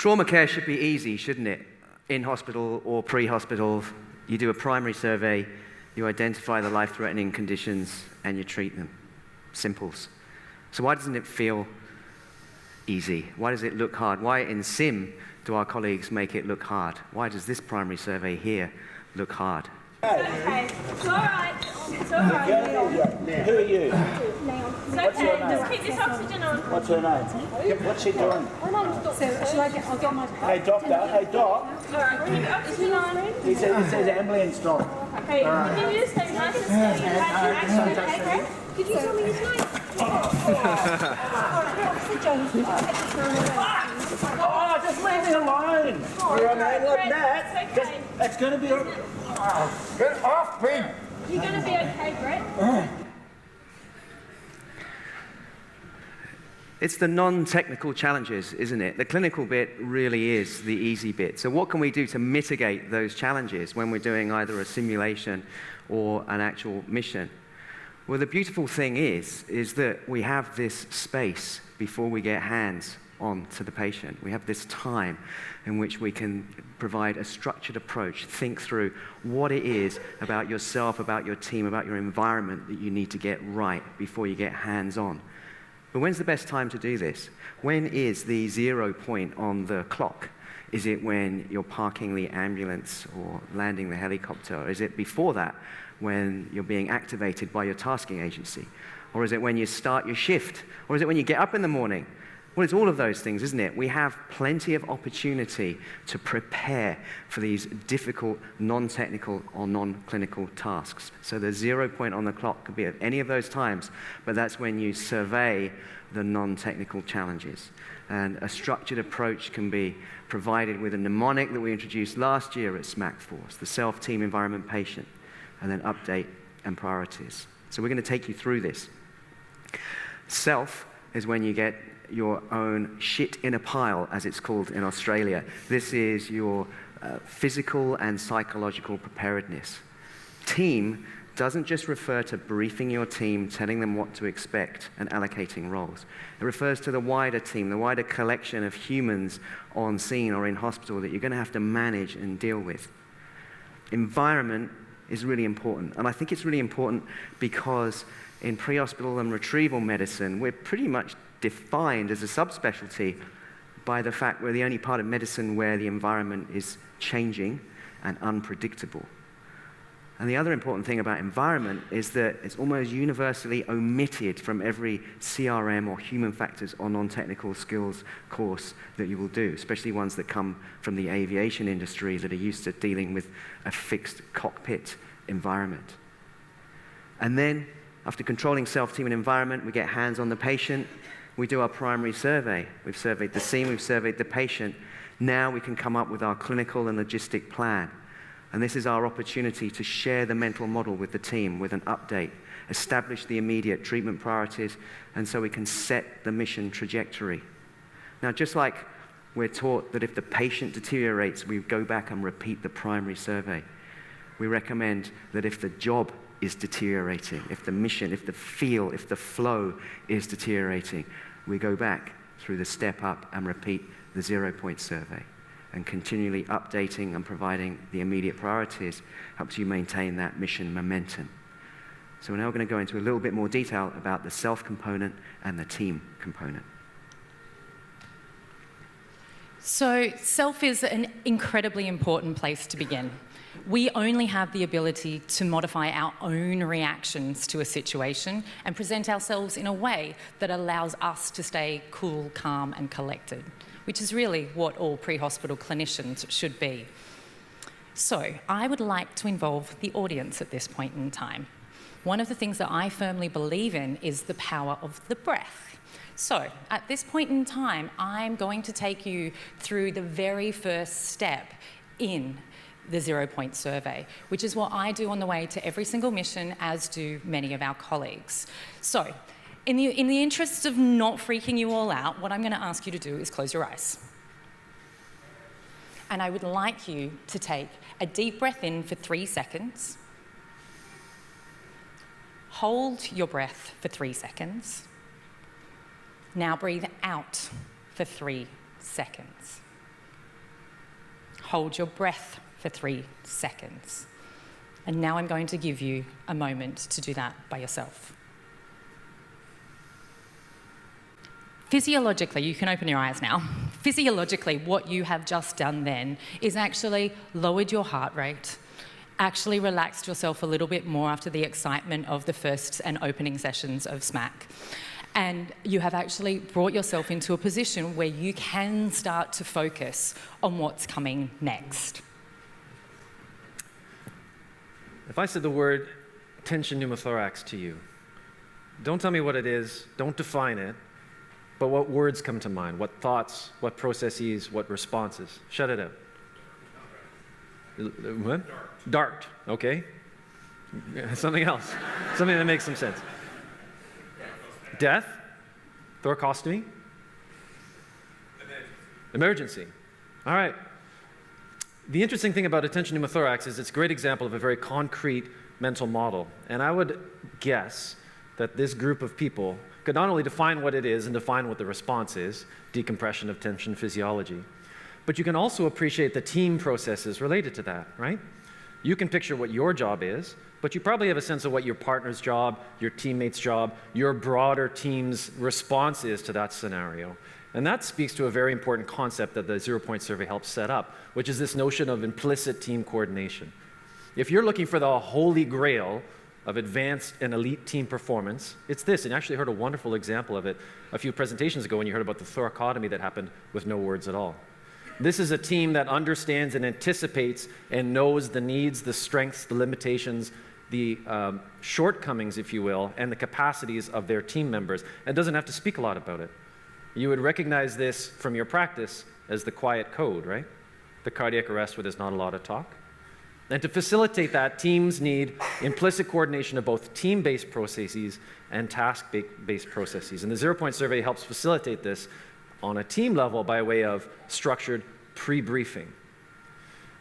Trauma care should be easy, shouldn't it? In hospital or pre-hospital, you do a primary survey, you identify the life-threatening conditions, and you treat them. Simples. So why doesn't it feel easy? Why does it look hard? Why in sim do our colleagues make it look hard? Why does this primary survey here look hard? Okay, it's all right. It's all right. Who are you? It's okay. Just keep this oxygen on. What's her name? What's she doing? So, shall I get? I'll get my. Hey, doctor. Hey, doc. All right. We're going to get oxygen on. It says ambulance doc. Okay. Can you just stay nice and steady? Okay, Greg? Could you tell me his name? Oh, just leave me alone. You're okay. Look, that. That's going to be. Get off me. You're going to be okay, Brett. It's the non-technical challenges, isn't it? The clinical bit really is the easy bit. So what can we do to mitigate those challenges when we're doing either a simulation or an actual mission? Well, the beautiful thing is that we have this space before we get hands on to the patient. We have this time in which we can provide a structured approach, think through what it is about yourself, about your team, about your environment that you need to get right before you get hands on. But when's the best time to do this? When is the 0 point on the clock? Is it when you're parking the ambulance or landing the helicopter? Or is it before that when you're being activated by your tasking agency? Or is it when you start your shift? Or is it when you get up in the morning? Well, it's all of those things, isn't it? We have plenty of opportunity to prepare for these difficult, non-technical or non-clinical tasks. So the 0 point on the clock could be at any of those times, but that's when you survey the non-technical challenges. And a structured approach can be provided with a mnemonic that we introduced last year at SMACCForce, the self-team environment patient, and then update and priorities. So we're going to take you through this. Self is when you get your own shit in a pile, as it's called in Australia. This is your physical and psychological preparedness. Team doesn't just refer to briefing your team, telling them what to expect, and allocating roles. It refers to the wider team, the wider collection of humans on scene or in hospital that you're going to have to manage and deal with. Environment is really important, and I think it's really important because in pre-hospital and retrieval medicine, we're pretty much defined as a subspecialty by the fact we're the only part of medicine where the environment is changing and unpredictable. And the other important thing about environment is that it's almost universally omitted from every CRM or human factors or non-technical skills course that you will do, especially ones that come from the aviation industry that are used to dealing with a fixed cockpit environment. And then, after controlling self-team and environment, we get hands on the patient. We do our primary survey. We've surveyed the scene, we've surveyed the patient. Now we can come up with our clinical and logistic plan. And this is our opportunity to share the mental model with the team with an update, establish the immediate treatment priorities, and so we can set the mission trajectory. Now, just like we're taught that if the patient deteriorates, we go back and repeat the primary survey, we recommend that if the job is deteriorating, if the mission, if the feel, if the flow is deteriorating, we go back through the step up and repeat the 0 point survey. And continually updating and providing the immediate priorities helps you maintain that mission momentum. So we're now going to go into a little bit more detail about the self component and the team component. So self is an incredibly important place to begin. We only have the ability to modify our own reactions to a situation and present ourselves in a way that allows us to stay cool, calm, and collected, which is really what all pre-hospital clinicians should be. So I would like to involve the audience at this point in time. One of the things that I firmly believe in is the power of the breath. So at this point in time, I'm going to take you through the very first step in the 0 point survey, which is what I do on the way to every single mission, as do many of our colleagues. So in the interest of not freaking you all out, what I'm going to ask you to do is close your eyes. And I would like you to take a deep breath in for 3 seconds. Hold your breath for 3 seconds. Now breathe out for 3 seconds. hold your breath for 3 seconds. And now I'm going to give you a moment to do that by yourself. Physiologically, you can open your eyes now. Physiologically, what you have just done then is actually lowered your heart rate, actually relaxed yourself a little bit more after the excitement of the first and opening sessions of SMACC. And you have actually brought yourself into a position where you can start to focus on what's coming next. If I said the word tension pneumothorax to you, don't tell me what it is, don't define it, but what words come to mind? What thoughts, what processes, what responses? Shut it out. What? Dart, okay. Something else. Something that makes some sense. Death? Thoracostomy? Emergency. All right. The interesting thing about attention pneumothorax is it's a great example of a very concrete mental model. And I would guess that this group of people could not only define what it is and define what the response is, decompression of tension physiology, but you can also appreciate the team processes related to that, right? You can picture what your job is, but you probably have a sense of what your partner's job, your teammate's job, your broader team's response is to that scenario. And that speaks to a very important concept that the 0-point survey helps set up, which is this notion of implicit team coordination. If you're looking for the holy grail of advanced and elite team performance, it's this. And you actually heard a wonderful example of it a few presentations ago when you heard about the thoracotomy that happened with no words at all. This is a team that understands and anticipates and knows the needs, the strengths, the limitations, the shortcomings, if you will, and the capacities of their team members, and doesn't have to speak a lot about it. You would recognize this from your practice as the quiet code, right? The cardiac arrest where there's not a lot of talk. And to facilitate that, teams need implicit coordination of both team-based processes and task-based processes. And the 0-point survey helps facilitate this on a team level by way of structured pre-briefing.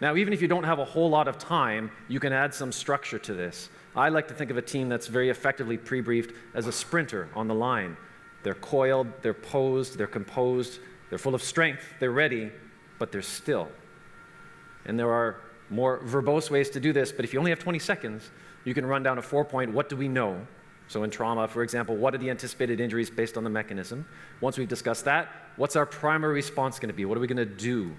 Now, even if you don't have a whole lot of time, you can add some structure to this. I like to think of a team that's very effectively pre-briefed as a sprinter on the line. They're coiled, they're posed, they're composed, they're full of strength, they're ready, but they're still. And there are more verbose ways to do this, but if you only have 20 seconds, you can run down a 4-point, what do we know? So in trauma, for example, what are the anticipated injuries based on the mechanism? Once we've discussed that, what's our primary response going to be? What are we going to do?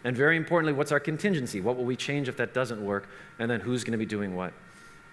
And very importantly, what's our contingency? What will we change if that doesn't work? And then who's going to be doing what?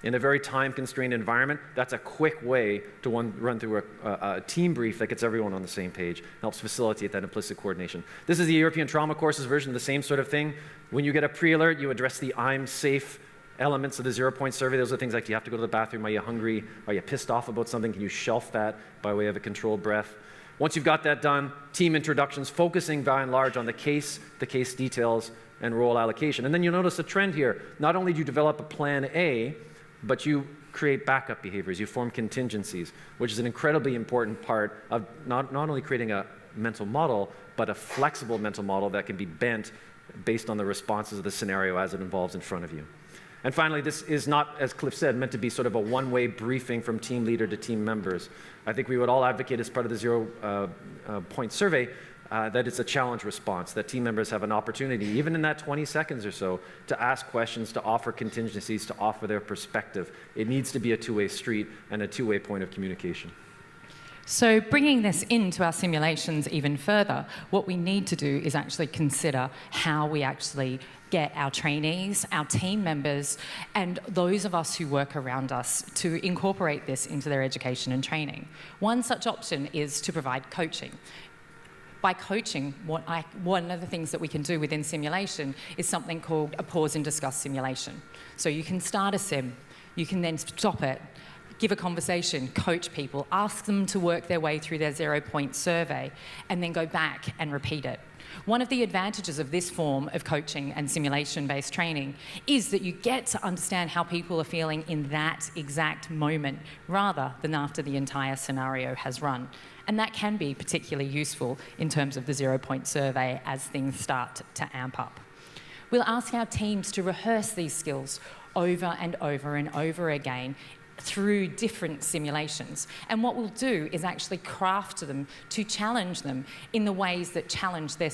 In a very time-constrained environment, that's a quick way to run through a team brief that gets everyone on the same page, helps facilitate that implicit coordination. This is the European Trauma Courses version of the same sort of thing. When you get a pre-alert, you address the I'm safe elements of the 0-point survey. Those are things like, do you have to go to the bathroom? Are you hungry? Are you pissed off about something? Can you shelf that by way of a controlled breath? Once you've got that done, team introductions, focusing by and large on the case details, and role allocation. And then you'll notice a trend here. Not only do you develop a plan A, but you create backup behaviors. You form contingencies, which is an incredibly important part of not only creating a mental model, but a flexible mental model that can be bent based on the responses of the scenario as it evolves in front of you. And finally, this is not, as Cliff said, meant to be sort of a one-way briefing from team leader to team members. I think we would all advocate as part of the 0-point survey that it's a challenge response, that team members have an opportunity, even in that 20 seconds or so, to ask questions, to offer contingencies, to offer their perspective. It needs to be a two-way street and a two-way point of communication. So bringing this into our simulations even further, what we need to do is actually consider how we actually get our trainees, our team members, and those of us who work around us to incorporate this into their education and training. One such option is to provide coaching. By coaching, one of the things that we can do within simulation is something called a pause and discuss simulation. So you can start a sim, you can then stop it, give a conversation, coach people, ask them to work their way through their 0-point survey, and then go back and repeat it. One of the advantages of this form of coaching and simulation-based training is that you get to understand how people are feeling in that exact moment, rather than after the entire scenario has run. And that can be particularly useful in terms of the 0-point survey as things start to amp up. We'll ask our teams to rehearse these skills over and over and over again through different simulations. And what we'll do is actually craft them to challenge them in the ways that challenge the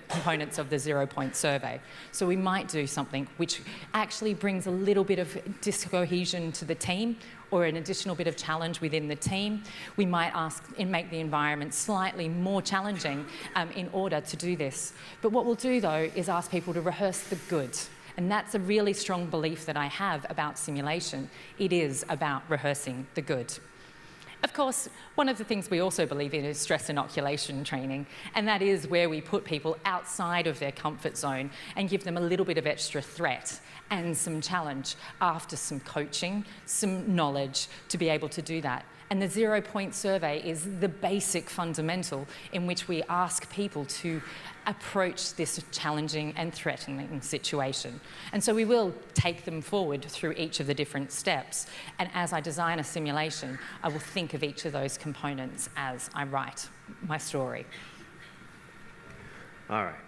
components of the 0-point survey. So we might do something which actually brings a little bit of discohesion to the team, or an additional bit of challenge within the team. We might ask and make the environment slightly more challenging in order to do this. But what we'll do, though, is ask people to rehearse the good. And that's a really strong belief that I have about simulation. It is about rehearsing the good. Of course, one of the things we also believe in is stress inoculation training, and that is where we put people outside of their comfort zone and give them a little bit of extra threat and some challenge after some coaching, some knowledge to be able to do that. And the 0-point survey is the basic fundamental in which we ask people to approach this challenging and threatening situation. And so we will take them forward through each of the different steps. And as I design a simulation, I will think of each of those components as I write my story. All right.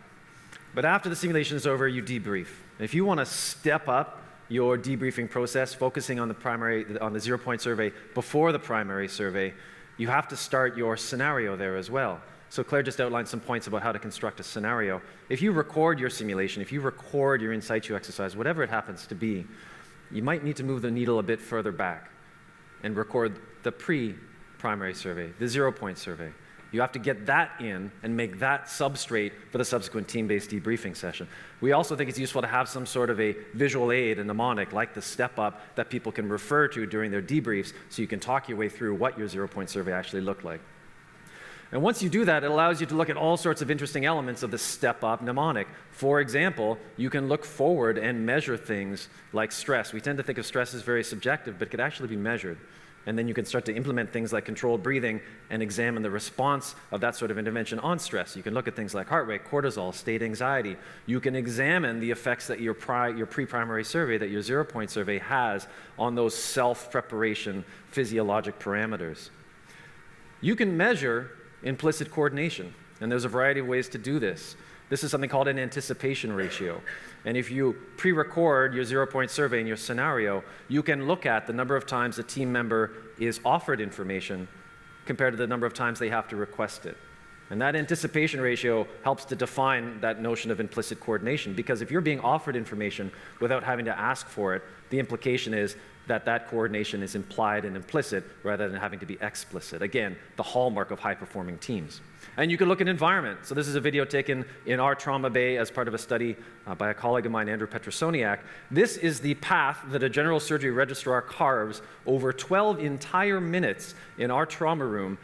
But after the simulation is over, you debrief. If you want to step up your debriefing process, focusing on the 0-point survey before the primary survey, you have to start your scenario there as well. So Claire just outlined some points about how to construct a scenario. If you record your simulation, if you record your in situ exercise, whatever it happens to be, you might need to move the needle a bit further back and record the pre-primary survey, the 0-point survey. You have to get that in and make that substrate for the subsequent team-based debriefing session. We also think it's useful to have some sort of a visual aid, a mnemonic, like the step-up that people can refer to during their debriefs, so you can talk your way through what your 0-point survey actually looked like. And once you do that, it allows you to look at all sorts of interesting elements of the step-up mnemonic. For example, you can look forward and measure things like stress. We tend to think of stress as very subjective, but it could actually be measured. And then you can start to implement things like controlled breathing and examine the response of that sort of intervention on stress. You can look at things like heart rate, cortisol, state anxiety. You can examine the effects that your pre-primary survey, that your 0-point survey has on those self-preparation physiologic parameters. You can measure implicit coordination, and there's a variety of ways to do this. This is something called an anticipation ratio. And if you pre-record your 0-point survey in your scenario, you can look at the number of times a team member is offered information compared to the number of times they have to request it. And that anticipation ratio helps to define that notion of implicit coordination, because if you're being offered information without having to ask for it, the implication is that that coordination is implied and implicit rather than having to be explicit. Again, the hallmark of high-performing teams. And you can look at environment. So this is a video taken in our trauma bay as part of a study by a colleague of mine, Andrew Petrosoniak. This is the path that a general surgery registrar carves over 12 entire minutes in our trauma room.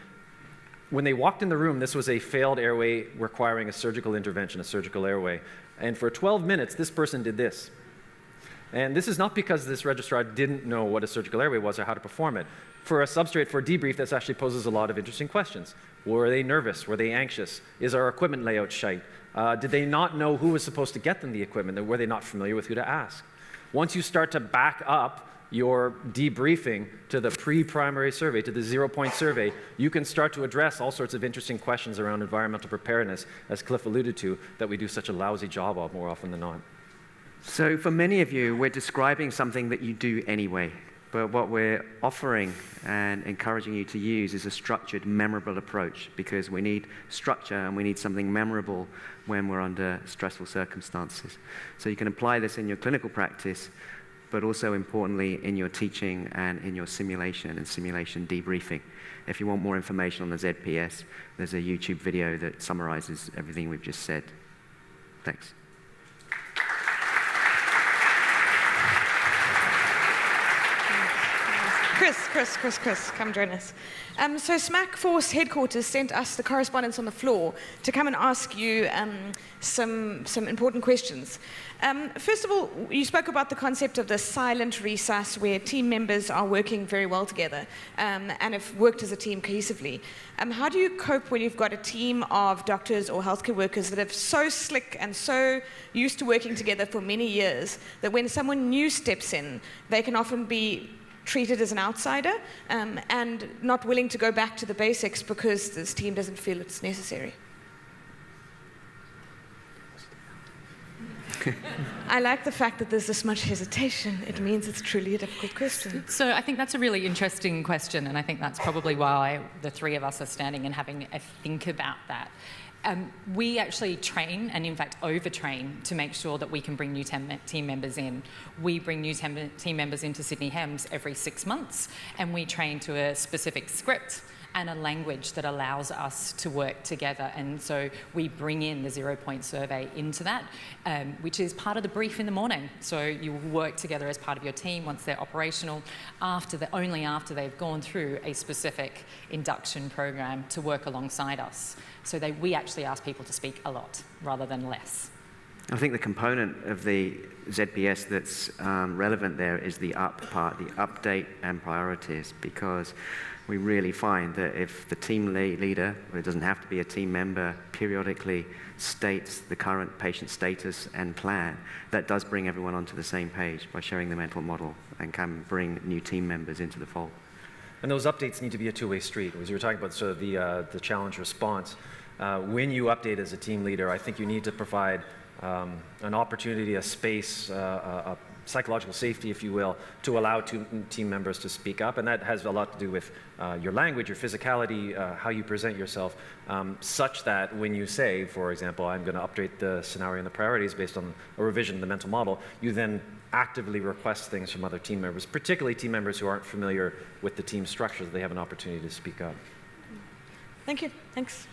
When they walked in the room, this was a failed airway requiring a surgical intervention, a surgical airway. And for 12 minutes, this person did this. And this is not because this registrar didn't know what a surgical airway was or how to perform it. For a substrate for a debrief, this actually poses a lot of interesting questions. Were they nervous? Were they anxious? Is our equipment layout shite? Did they not know who was supposed to get them the equipment? Were they not familiar with who to ask? Once you start to back up your debriefing to the pre-primary survey, to the 0-point survey, you can start to address all sorts of interesting questions around environmental preparedness, as Cliff alluded to, that we do such a lousy job of more often than not. So for many of you, we're describing something that you do anyway. But what we're offering and encouraging you to use is a structured, memorable approach, because we need structure and we need something memorable when we're under stressful circumstances. So you can apply this in your clinical practice, but also importantly in your teaching and in your simulation and simulation debriefing. If you want more information on the ZPS, there's a YouTube video that summarizes everything we've just said. Thanks. Chris, come join us. So SMACCForce headquarters sent us the correspondents on the floor to come and ask you some important questions. First of all, you spoke about the concept of the silent resus, where team members are working very well together and have worked as a team cohesively. How do you cope when you've got a team of doctors or healthcare workers that are so slick and so used to working together for many years that when someone new steps in, they can often be treated as an outsider and not willing to go back to the basics because this team doesn't feel it's necessary? I like the fact that there's this much hesitation. It means it's truly a difficult question. So I think that's a really interesting question, and I think that's probably why the three of us are standing and having a think about that. We actually train and, in fact, overtrain to make sure that we can bring new team members in. We bring new team members into Sydney HEMS every 6 months, and we train to a specific script and a language that allows us to work together. And so we bring in the 0-point survey into that, which is part of the brief in the morning. So you work together as part of your team once they're operational, only after they've gone through a specific induction program to work alongside us. So we actually ask people to speak a lot rather than less. I think the component of the ZBS that's relevant there is the up part, the update and priorities, because we really find that if the team leader, or it doesn't have to be a team member, periodically states the current patient status and plan, that does bring everyone onto the same page by showing the mental model and can bring new team members into the fold. And those updates need to be a two-way street. As you were talking about sort of the challenge response, when you update as a team leader, I think you need to provide an opportunity, a space, a psychological safety, if you will, to allow team members to speak up. And that has a lot to do with your language, your physicality, how you present yourself, such that when you say, for example, I'm going to update the scenario and the priorities based on a revision of the mental model, you then actively request things from other team members, particularly team members who aren't familiar with the team structure, that they have an opportunity to speak up. Thank you. Thanks.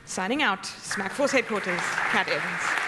Signing out, SMACCForce headquarters, Kat Evans.